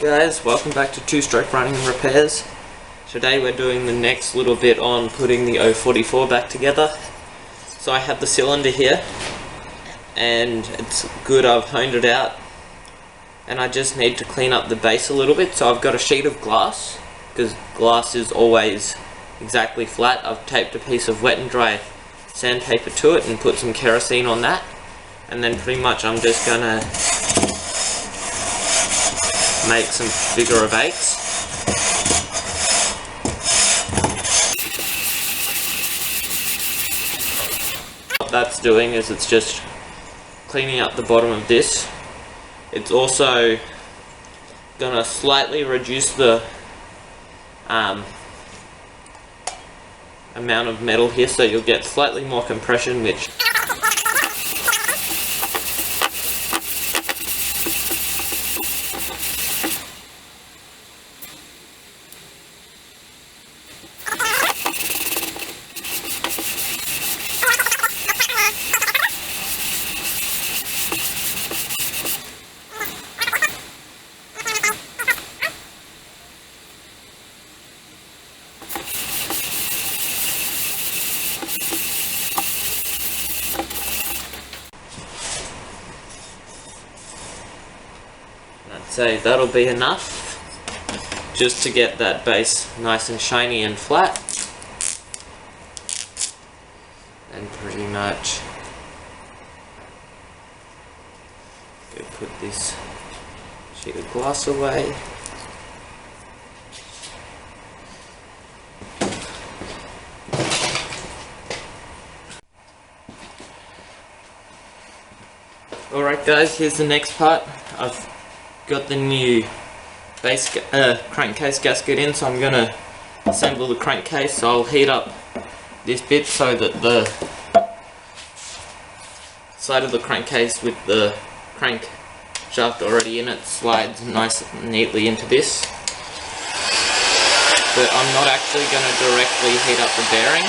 Guys, welcome back to Two Stroke Running and Repairs. Today we're doing the next little bit on putting the 044 back together. So I have the cylinder here and it's good, I've honed it out and I just need to clean up the base a little bit. So I've got a sheet of glass because glass is always exactly flat. I've taped a piece of wet and dry sandpaper to it and put some kerosene on that, and then pretty much I'm just gonna make some figure of eights. What that's doing is it's just cleaning up the bottom of this. It's also gonna slightly reduce the amount of metal here, so you'll get slightly more compression, which I'd say that'll be enough just to get that base nice and shiny and flat, and pretty much go put this sheet of glass away. Alright guys, here's the next part. I've got the new base crankcase gasket in, so I'm going to assemble the crankcase. So I'll heat up this bit so that the side of the crankcase with the crank shaft already in it slides nice and neatly into this. But I'm not actually going to directly heat up the bearing.